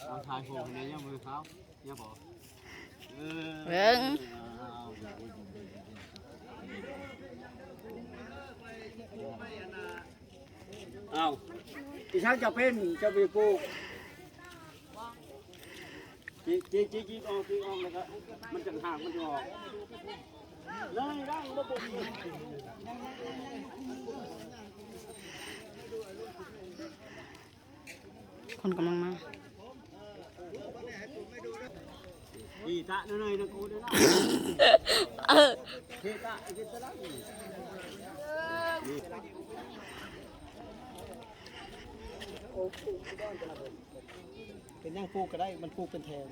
เอาทายโหงในย่ามือเขาย่าบอกเบิ่งเอาอีช่างจะเป็นจะมีปลูกจีออกเลยครับมันจะห่างมันจะออกเลยร่างระบบคนกำลังมาอีตาเนยนะกูเด้อนะเฮตาเฮตาละเป็นย่างปลูกก็ได้มันปลูกเป็นแทน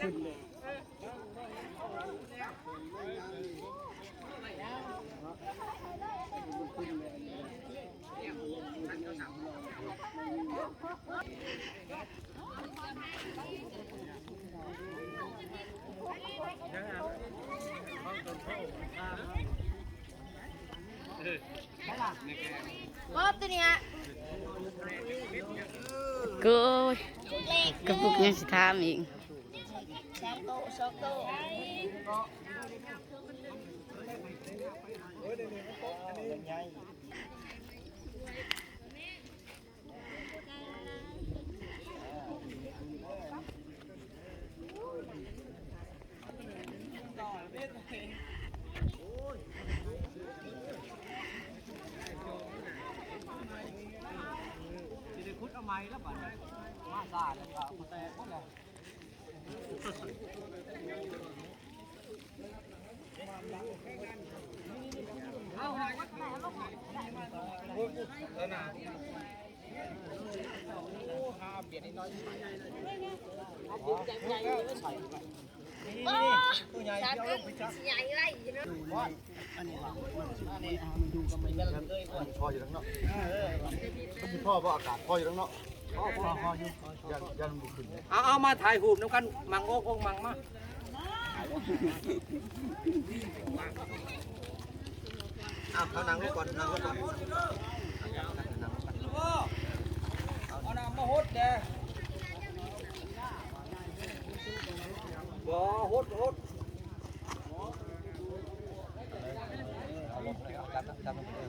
ขึ้นเลยรอบตัวเนี้ยกูกระปุกยังสิถามอีกคุดเอาไม้แล้วบ้านมาซาเลยครับแต่ก็เลยเอาหายวัดมาลงโอ้ยน่ะโอ้หาเปลี่ยนนิดหน่อยเอาปุ๊บใหญ่ๆเลยใส่ตัวใหญ่เดียวไปจับใหญ่ไรดูว่าอันนี้มันดูกับมันเลยพออยู่ทั้งเนาะพ่ออากาศพออยู่ทั้งเนาะพออยู่ยันบุกขึ้นเอามาถ่ายหูปน้ำกันมังโอ้มังมาเอานั่งก่อนนั่งก่อนเอาน้ำมาหดเด้บ่หดเอาลงเลยเอาจับมันเลย